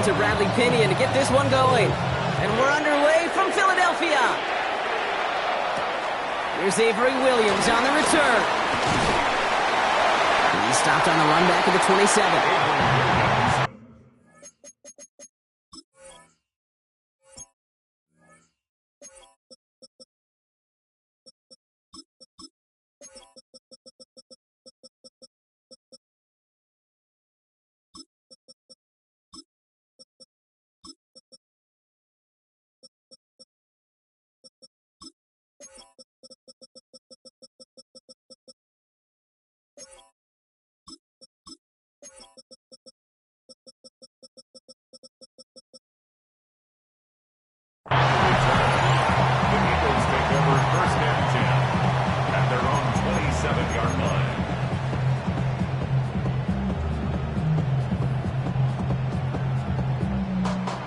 to Bradley Pinion to get this one going. And we're underway from Philadelphia. Here's Avery Williams on the return. He's stopped on the run back at the 27.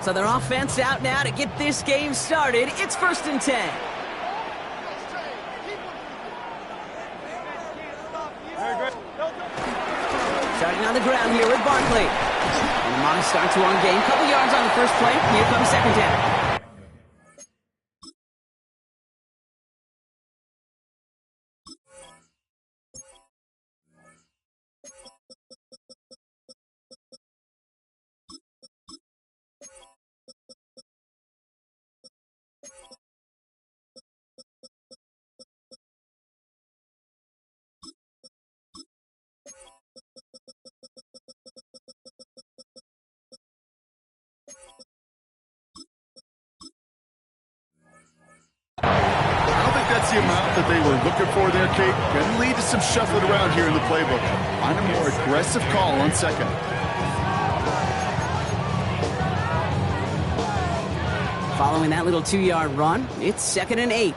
So their offense out now to get this game started. It's 1st and 10. Starting on the ground here with Barkley. And the Mocs start to on game. Couple yards on the first play. Here comes 2nd down. That's the amount that they were looking for there, Kate. Going to lead to some shuffling around here in the playbook. Find a more aggressive call on 2nd. Following that little 2-yard run, it's 2nd and 8.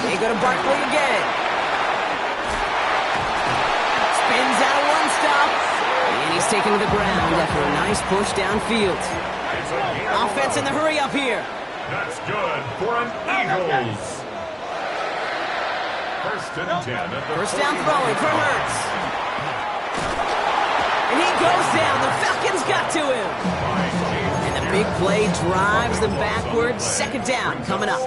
They go to Barkley again. Spins out of one stop. And he's taken to the ground after a nice push downfield. Offense in the hurry up here. That's good for an Eagles. 1st and 10. First down throwing for Hurts. And he goes down. The Falcons got to him. And the big play drives them backwards. 2nd down coming up.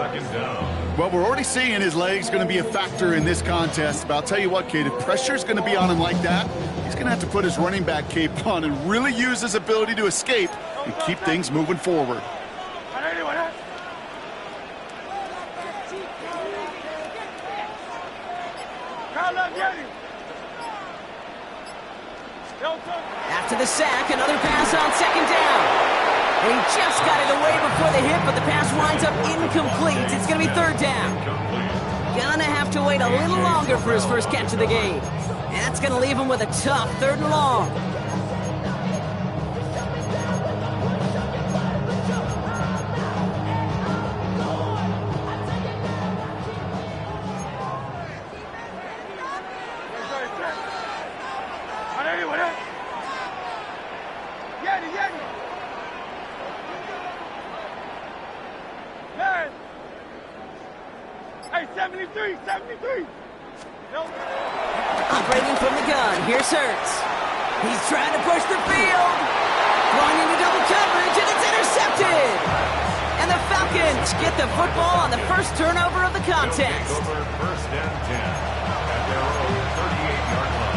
Well, we're already seeing his legs going to be a factor in this contest. But I'll tell you what, Kate, if pressure's going to be on him like that, he's going to have to put his running back cape on and really use his ability to escape and keep things moving forward. After the sack, another pass on 2nd down. And he just got it away before the hit, but the pass winds up incomplete. It's going to be 3rd down. Gonna have to wait a little longer for his first catch of the game. And that's going to leave him with a tough 3rd and long. Operating from the gun, here's Hurts. He's trying to push the field. Throwing into double coverage, and it's intercepted. And the Falcons get the football on the first turnover of the contest. 1st and 10 at their own 38-yard line.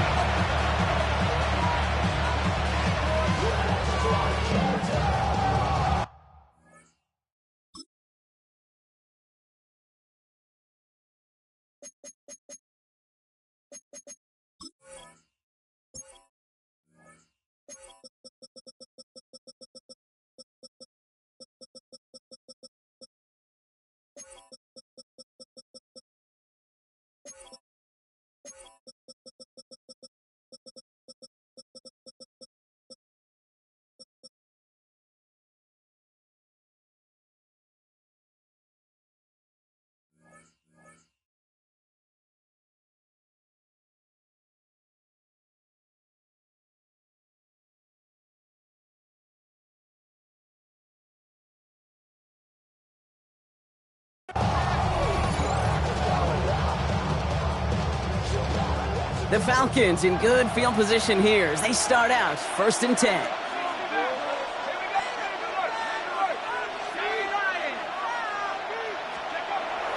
The Falcons in good field position here as they start out 1st and 10.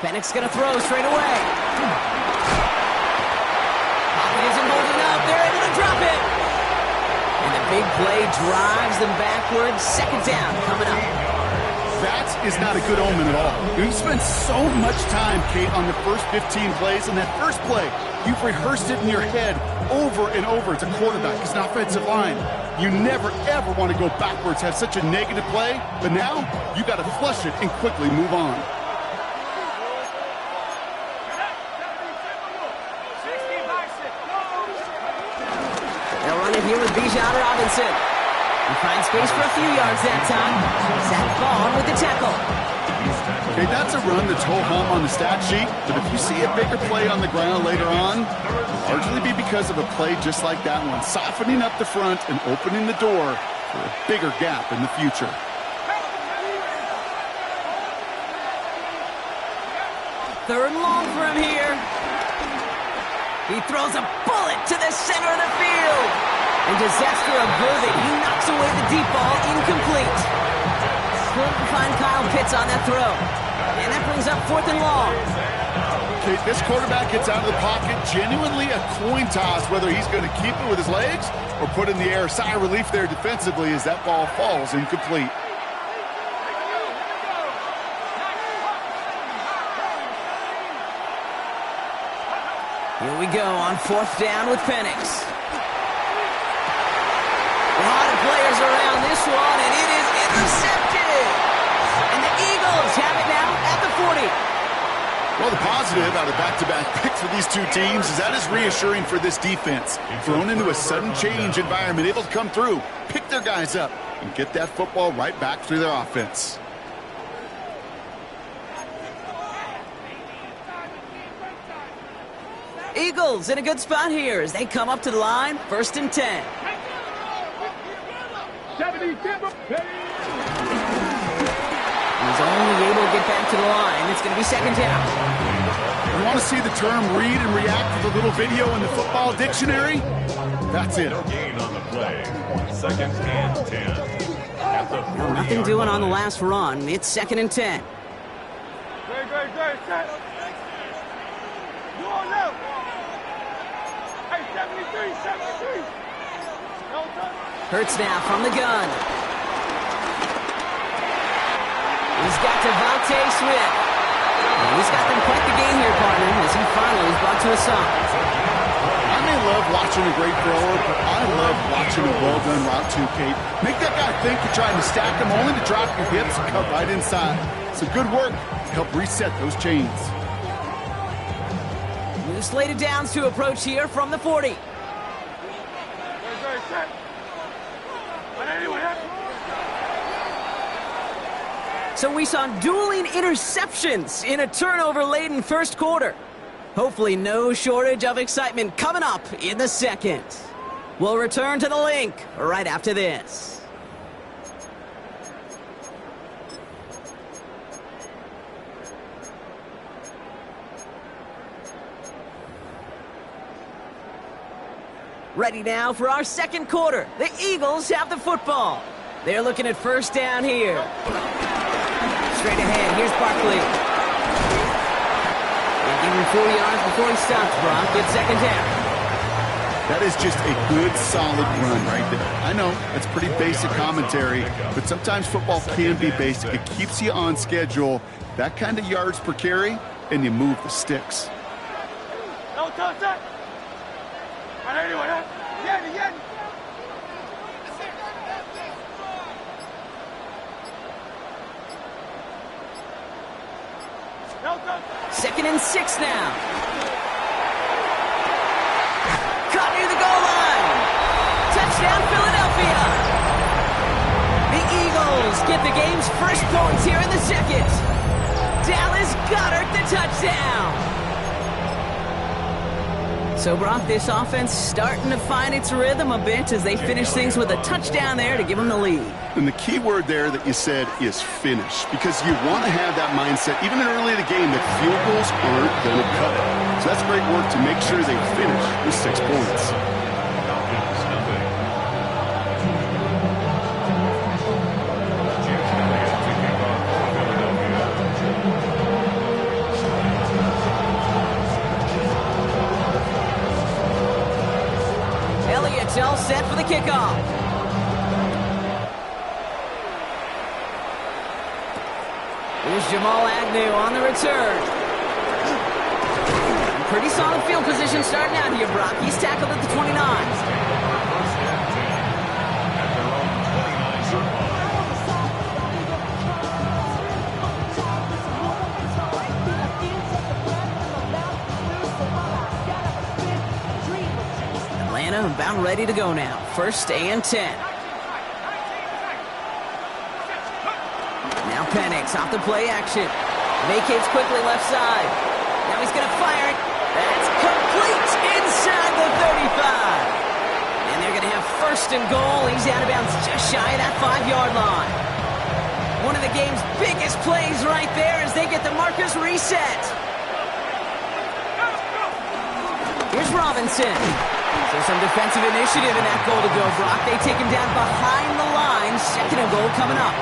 Penix gonna throw straight away. Pocket isn't holding up. They're able to drop it. And the big play drives them backwards. 2nd down coming up. That is not a good omen at all. You spend so much time, Kate, on the first 15 plays, and that first play, you've rehearsed it in your head over and over. It's a quarterback, it's an offensive line. You never, ever want to go backwards, have such a negative play, but now you got to flush it and quickly move on. They'll run it here with Bijan Robinson. He finds space for a few yards that time. Zach Bond with the tackle. Okay, that's a run that's ho-hum on the stat sheet, but if you see a bigger play on the ground later on, it'll largely be because of a play just like that one, softening up the front and opening the door for a bigger gap in the future. Third and long for him here. He throws a bullet to the center of the field. And disaster averted. He knocks away the deep ball, incomplete. Couldn't find Kyle Pitts on that throw. And that brings up 4th and long. Okay, this quarterback gets out of the pocket, genuinely a coin toss whether he's going to keep it with his legs or put it in the air. Sigh of relief there defensively as that ball falls incomplete. Here we go on 4th down with Penix. A lot of players around this one, and it is intercepted. And the Eagles have it now at the 40. Well, the positive out of back-to-back picks for these two teams is that is reassuring for this defense. Thrown into a sudden change environment, able to come through, pick their guys up, and get that football right back through their offense. Eagles in a good spot here as they come up to the line, 1st and 10. He's only able to get back to the line. It's going to be 2nd down. You want to see the term read and react with a little video in the football dictionary? That's it. Gain on the play. 2nd and 10. At the 40 Nothing doing on the last run. It's 2nd and 10. Great. Set. You all know. Hey, 73. Hurts now from the gun. He's got Devontae Smith. And he's got them quite the game here, partner, as he finally is brought to a stop. I may love watching a great thrower, but I love watching a well-done route too, Kate. Make that guy think you're trying to stack him only to drop your hips and cut right inside. It's a good work to help reset those chains. New slated downs to approach here from the 40. Set. But anyway, So we saw dueling interceptions in a turnover-laden first quarter. Hopefully no shortage of excitement coming up in the second. We'll return to the link right after this. Ready now for our second quarter. The Eagles have the football. They're looking at 1st down here. Straight ahead, here's Barkley. They give him 4 yards before he stops, Brock. It's 2nd down. That is just a good, solid run right there. I know, that's pretty basic commentary, but sometimes football can be basic. It keeps you on schedule, that kind of yards per carry, and you move the sticks. no touch that. But anyway, again. No touch. 2nd and 6 now. Caught near the goal line. Touchdown, Philadelphia. The Eagles get the game's first points here in the second. Dallas Goedert the touchdown. So, Brock, this offense starting to find its rhythm a bit as they finish things with a touchdown there to give them the lead. And the key word there that you said is finish, because you want to have that mindset, even early in the game, that field goals aren't going to cut it. So that's great work to make sure they finish with 6 points. Falcons nothing. Chance Elliott to kick off for Philadelphia. Elliott's all set for the kickoff. Here's Jamal Agnew on the return. Pretty solid field position starting out here, Brock. He's tackled at the 29. First and 10 at their own 29-yard line. Atlanta about ready to go now. First and 10. Now Penix off the play action. Vacates quickly left side. Now he's going to fire it. That's complete inside the 35. And they're going to have first and goal. He's out of bounds just shy of that 5-yard line. One of the game's biggest plays right there as they get the markers reset. Here's Robinson. So some defensive initiative in that goal to go, Brock. They take him down behind the line. Second and goal coming up.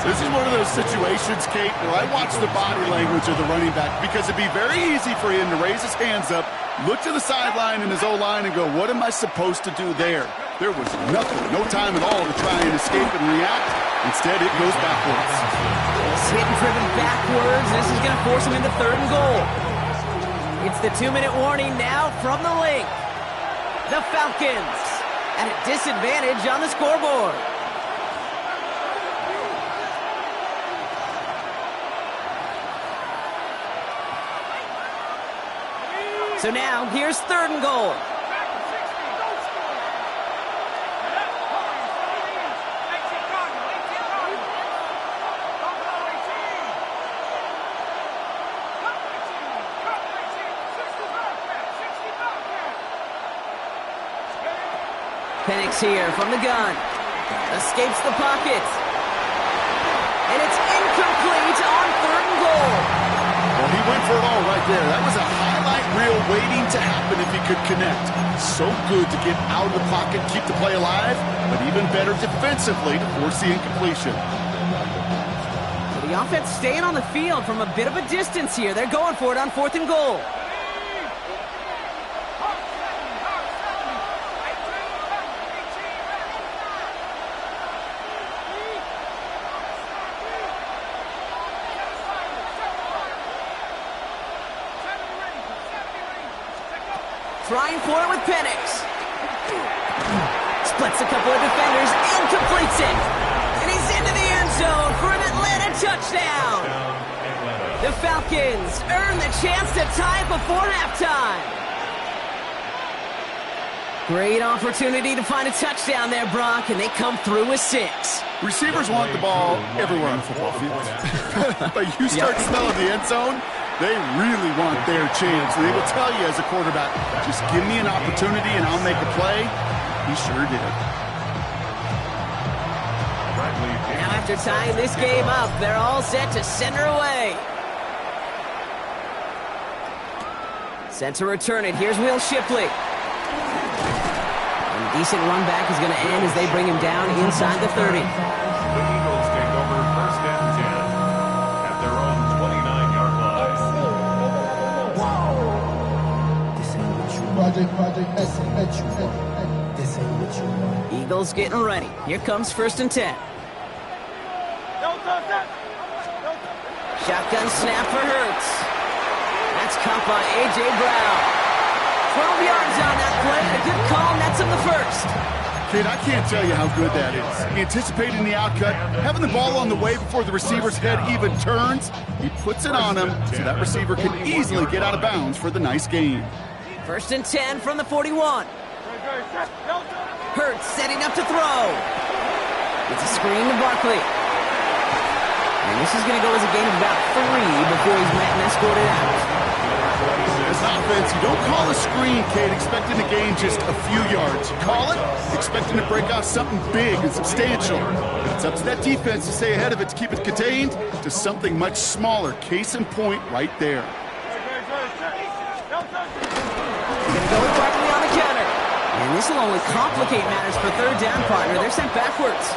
This is one of those situations, Kate, where I watch the body language of the running back, because it'd be very easy for him to raise his hands up, look to the sideline in his O-line and go, what am I supposed to do there? There was nothing, no time at all to try and escape and react. Instead, it goes backwards. He's hit and driven backwards. This is going to force him into third and goal. It's the 2-minute warning now from the link. The Falcons at a disadvantage on the scoreboard. So now, here's third and goal. Penix here from the gun. Escapes the pocket. And it's incomplete on third and goal. Well, he went for it all right there. That was a highlight reel waiting to happen if he could connect. So good to get out of the pocket, keep the play alive, but even better defensively to force the incompletion. So the offense staying on the field from a bit of a distance here. They're going for it on fourth and goal. Trying for it with Penix. Splits a couple of defenders and completes it. And he's into the end zone for an Atlanta touchdown. The Falcons earn the chance to tie it before halftime. Great opportunity to find a touchdown there, Brock, and they come through with 6. Receivers want the ball everywhere on the football field. But you start smelling the end zone, they really want their chance. They will tell you as a quarterback, just give me an opportunity and I'll make a play. He sure did. Now after tying this game up, they're all set to center away. Set to return it. Here's Will Shipley. And a decent run back is going to end as they bring him down inside the 30. The Eagles take over first and 10 at their own 29-yard line. Eagles getting ready. Here comes first and 10. Shotgun snap for Hurts. That's caught by A.J. Brown. 12 yards on that play. A good call, nets him the first. Kid, I can't tell you how good that is. Anticipating the outcut, having the ball on the way before the receiver's head even turns. He puts it on him so that receiver can easily get out of bounds for the nice gain. First and 10 from the 41. Hurts setting up to throw. It's a screen to Barkley. And this is going to go as a gain of about 3 before he's met and escorted out. This is offense, you don't call a screen, Kate, expecting to gain just a few yards. You call it expecting to break off something big and substantial. But it's up to that defense to stay ahead of it, to keep it contained to something much smaller. Case in point right there. Gonna go quickly on the counter. And this will only complicate matters for third down, partner. They're sent backwards.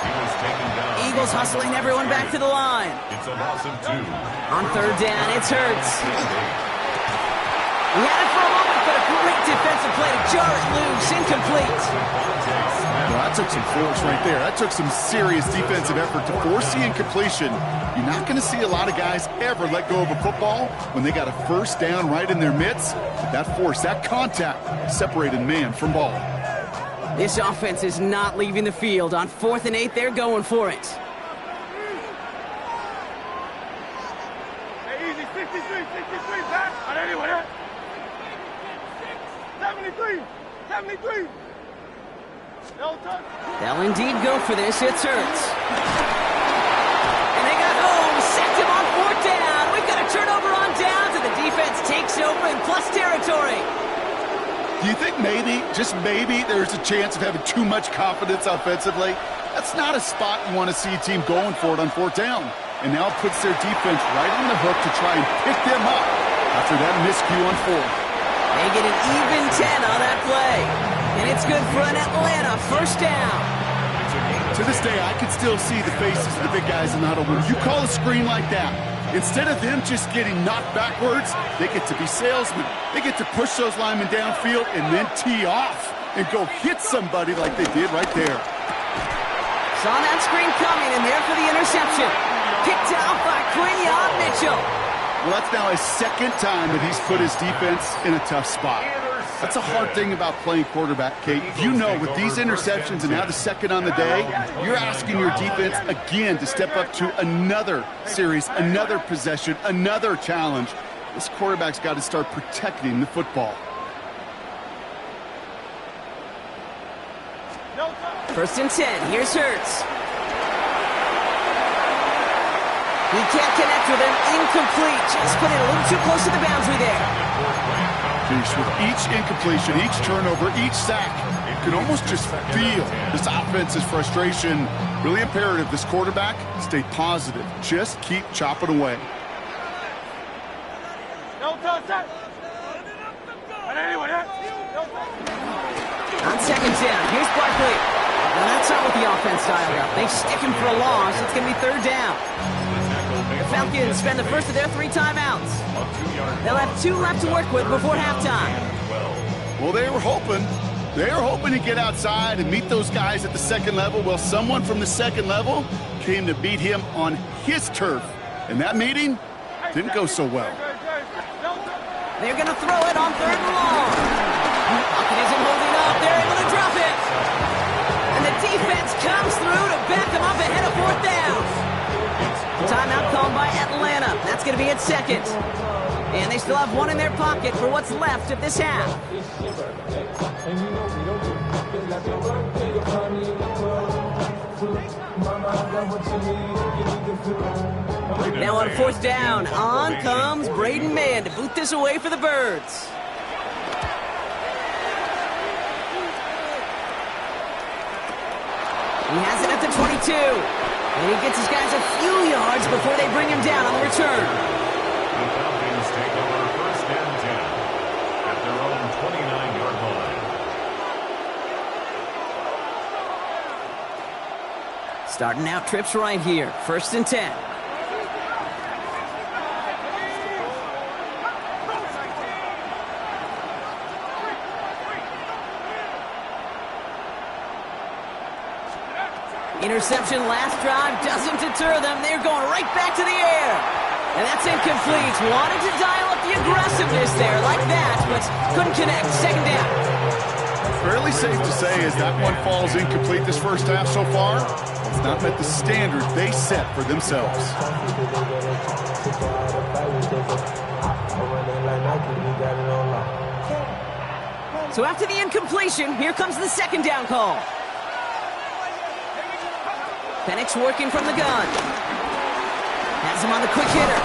Eagles hustling everyone back to the line. It's a loss of 2. On third down, it's Hurts. He had it for a moment, but a great defensive play to jar it loose. Incomplete. Well, that took some force right there. That took some serious defensive effort to force the incompletion. You're not going to see a lot of guys ever let go of a football when they got a first down right in their midst. But that force, that contact, separated man from ball. This offense is not leaving the field. On 4th and 8, they're going for it. Hey, easy, 63, back. On anyone, 73, 73. No touch. They'll indeed go for this. It's Hurts. And they got home. Sacked him on 4th down. We've got a turnover on downs, and the defense takes over in plus territory. Do you think maybe, just maybe, there's a chance of having too much confidence offensively? That's not a spot you want to see a team going for it on 4th down. And now it puts their defense right on the hook to try and pick them up after that miscue on 4th. They get an even 10 on that play. And it's good for an Atlanta first down. To this day, I can still see the faces of the big guys in the huddle. When you call a screen like that, instead of them just getting knocked backwards, they get to be salesmen. They get to push those linemen downfield and then tee off and go hit somebody like they did right there. Saw that screen coming, and there for the interception. Picked out by Quinion Mitchell. Well, that's now his second time that he's put his defense in a tough spot. That's a hard thing about playing quarterback, Kate. You know, with these interceptions and now the second on the day, you're asking your defense again to step up to another series, another possession, another challenge. This quarterback's got to start protecting the football. First and 10. Here's Hurts. He can't connect with him. Incomplete. Just put it a little too close to the boundary there. With each incompletion, each turnover, each sack, you can almost just feel this offense's frustration. Really imperative, this quarterback, stay positive. Just keep chopping away. No touch. On anyone, No touch. On second down, here's Barkley. Now that's not what the offense dialed up. They stick him for a loss. It's going to be third down. The Falcons spend the first of their 3 timeouts. They'll have 2 left to work with before halftime. Well, they were hoping to get outside and meet those guys at the second level. Well, someone from the second level came to beat him on his turf. And that meeting didn't go so well. They're going to throw it on 3rd and long. Pocket isn't holding up. They're able to drop it. And the defense comes through to back them up ahead of 4th down. Timeout called by Atlanta. That's going to be its second. And they still have 1 in their pocket for what's left of this half. Now on 4th down, on comes Braden Mann to boot this away for the Birds. He has it at the 22. And he gets his guys a few yards before they bring him down on the return. The Falcons take over first and 10 at their own 29-yard line. Starting out trips right here. First and 10. Interception last drive doesn't deter them. They're going right back to the air. And that's incomplete. Wanted to dial up the aggressiveness there like that, but couldn't connect. Second down. Fairly safe to say as that one falls incomplete this first half so far, it's not met the standard they set for themselves. So after the incompletion, here comes the second down call. Penix working from the gun. Has him on the quick hitter.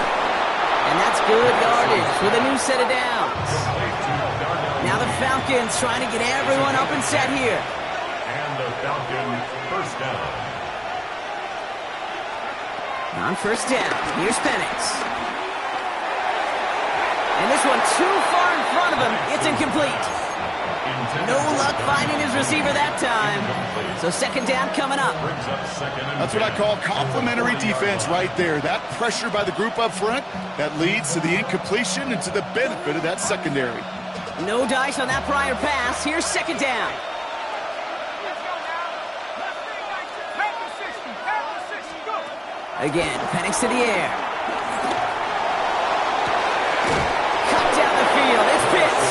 And that's good yardage with a new set of downs. Falcons trying to get everyone up and set here. And the Falcons first down. On first down, here's Penix. And this one too far in front of him. It's incomplete. No luck finding his receiver that time. So second down coming up. That's what I call complimentary defense right there. That pressure by the group up front, that leads to the incompletion and to the benefit of that secondary. No dice on that prior pass. Here's second down. Again, Penix to the air. Cut down the field. It's Pitts.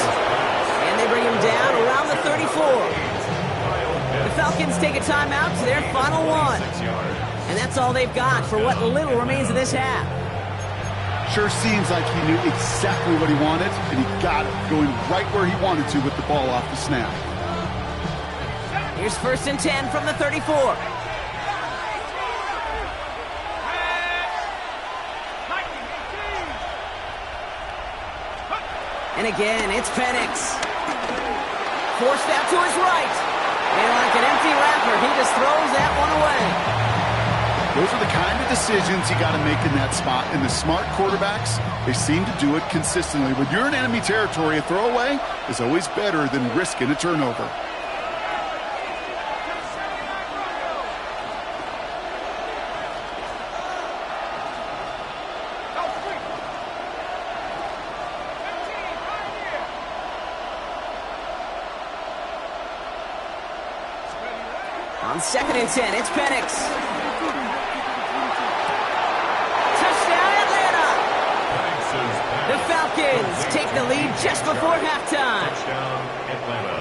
And they bring him down around the 34. The Falcons take a timeout to their final one. And that's all they've got for what little remains of this half. Sure seems like he knew exactly what he wanted, and he got it, going right where he wanted to with the ball off the snap. Here's first and 10 from the 34. And again, it's Penix. Forced out to his right. And like an empty wrapper, he just throws that one away. Those are the kind of decisions you got to make in that spot. And the smart quarterbacks, they seem to do it consistently. When you're in enemy territory, a throwaway is always better than risking a turnover. On second and 10, it's Penix. Touchdown, Atlanta! The Falcons take the lead just before halftime. Touchdown, Atlanta.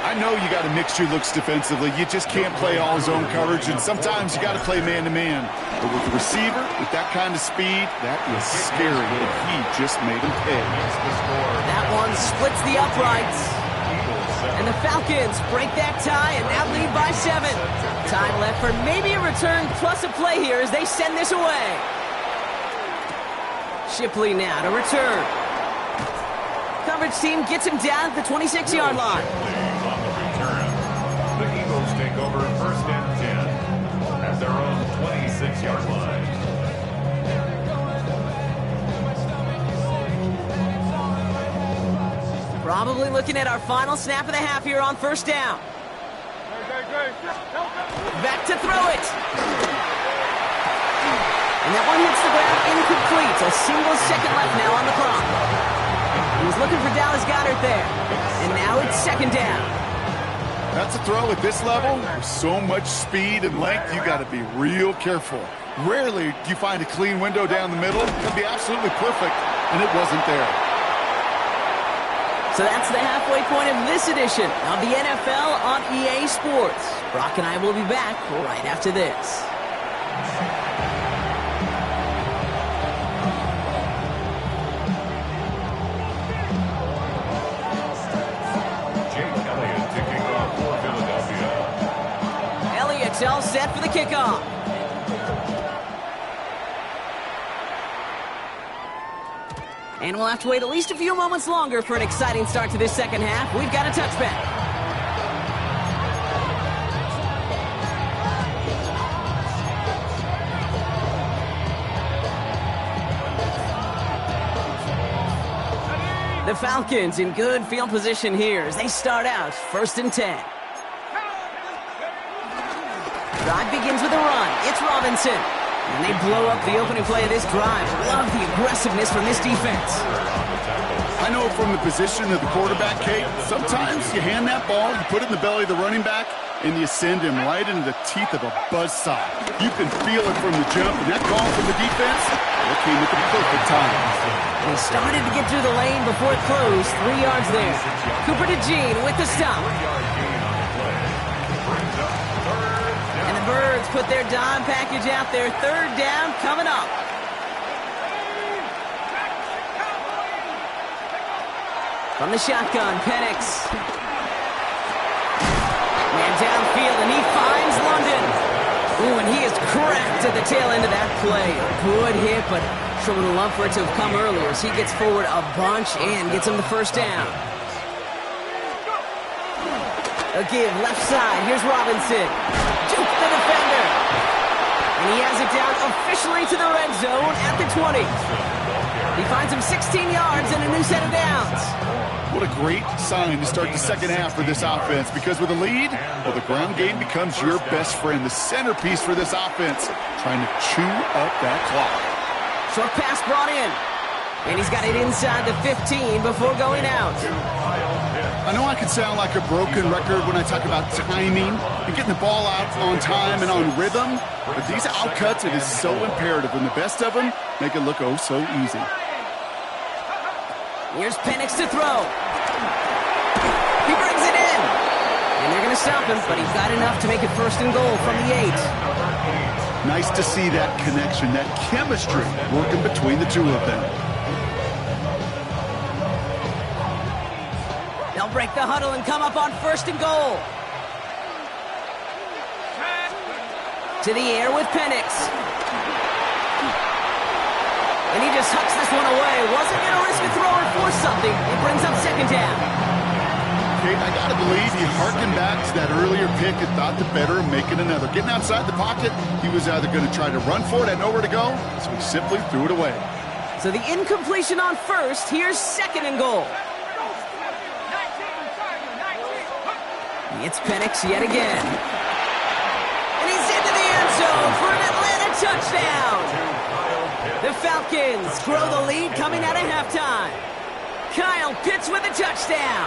I know you got to mix your looks defensively. You just can't play all zone coverage, and sometimes you got to play man-to-man. But with the receiver, with that kind of speed, that is scary, and he just made him pay. That one splits the uprights. And the Falcons break that tie and now lead by 7. Time left for maybe a return plus a play here as they send this away. Shipley now to return. Coverage team gets him down at the 26-yard line. On the return, the Eagles take over first and 10 at their own 26-yard line. Probably looking at our final snap of the half here on first down. Back to throw it. And that one hits the ground incomplete. A single second left now on the clock. He was looking for Dallas Goedert there. And now it's second down. That's a throw at this level. With so much speed and length, you got to be real careful. Rarely do you find a clean window down the middle. It could be absolutely perfect, and it wasn't there. So that's the halfway point of this edition of the NFL on EA Sports. Brock and I will be back right after this. Jake Elliott to kick off for Philadelphia. Elliott's all set for the kickoff. And we'll have to wait at least a few moments longer for an exciting start to this second half. We've got a touchback. The Falcons in good field position here as they start out first and 10. Drive begins with a run. It's Robinson. And they blow up the opening play of this drive. Love the aggressiveness from this defense. I know from the position of the quarterback, Kate, sometimes you hand that ball, you put it in the belly of the running back, and you send him right into the teeth of a buzzsaw. You can feel it from the jump, and that call from the defense, that came at the perfect time. They started to get through the lane before it closed. 3 yards there. Cooper DeJean with the stop. And the Birds put their dime package out there. Third down coming up. From the shotgun, Penix. Man downfield, and he finds London. Ooh, and he is cracked at the tail end of that play. A good hit, but sure would have loved for it to have come earlier as he gets forward a bunch and gets him the first down. A give, left side. Here's Robinson. Juke the defender. And he has it down officially to the red zone at the 20. He finds him 16 yards and a new set of downs. What a great sign to start the second half for this offense, because with a lead, well, the ground game becomes your best friend, the centerpiece for this offense, trying to chew up that clock. Short pass brought in. And he's got it inside the 15 before going out. I know I can sound like a broken record when I talk about timing and getting the ball out on time and on rhythm, but these outcuts, it is so imperative, and the best of them make it look oh so easy. Here's Penix to throw. He brings it in. And they're going to stop him, but he's got enough to make it 1st and goal from the 8. Nice to see that connection, that chemistry working between the two of them. They'll break the huddle and come up on 1st and goal. To the air with Penix. And he just hucks this one away. Wasn't going to risk a throw or force something. It brings up 2nd down. Kate, I got to believe he harkened back to that earlier pick and thought the better of making another. Getting outside the pocket, he was either going to try to run for it, had nowhere to go, so he simply threw it away. So the incompletion on 1st. Here's 2nd and goal. It's Penix yet again. And he's into the end zone for an Atlanta touchdown. The Falcons grow the lead coming out of halftime. Kyle Pitts with a touchdown.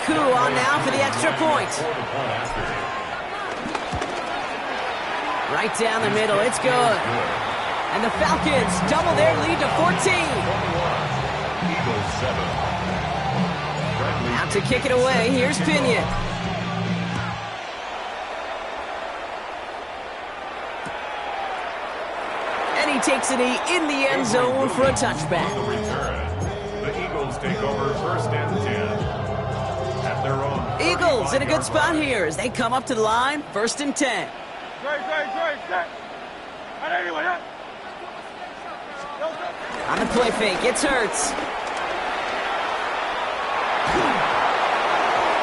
Koo on now for the extra point. Right down the middle, it's good. And the Falcons double their lead to 14. Out to kick it away, here's Pinion. And he takes it in the end zone for a touchback. The Eagles take over 1st and 10. At their own Eagles in a good spot here as they come up to the line, 1st and 10. On the play fake, it's Hurts.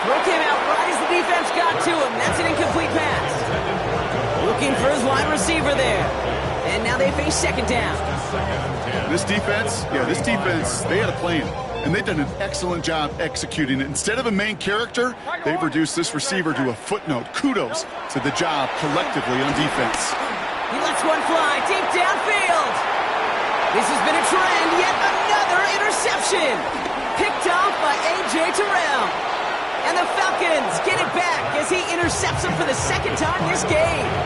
Throw came out right as the defense got to him. That's an incomplete pass. Looking for his wide receiver there. And now they face 2nd down. This defense, they had a plan, and they've done an excellent job executing it. Instead of a main character, they've reduced this receiver to a footnote. Kudos to the job collectively on defense. He lets one fly deep downfield. This has been a trend, yet another interception. Picked off by A.J. Terrell. And the Falcons get it back as he intercepts him for the 2nd time this game.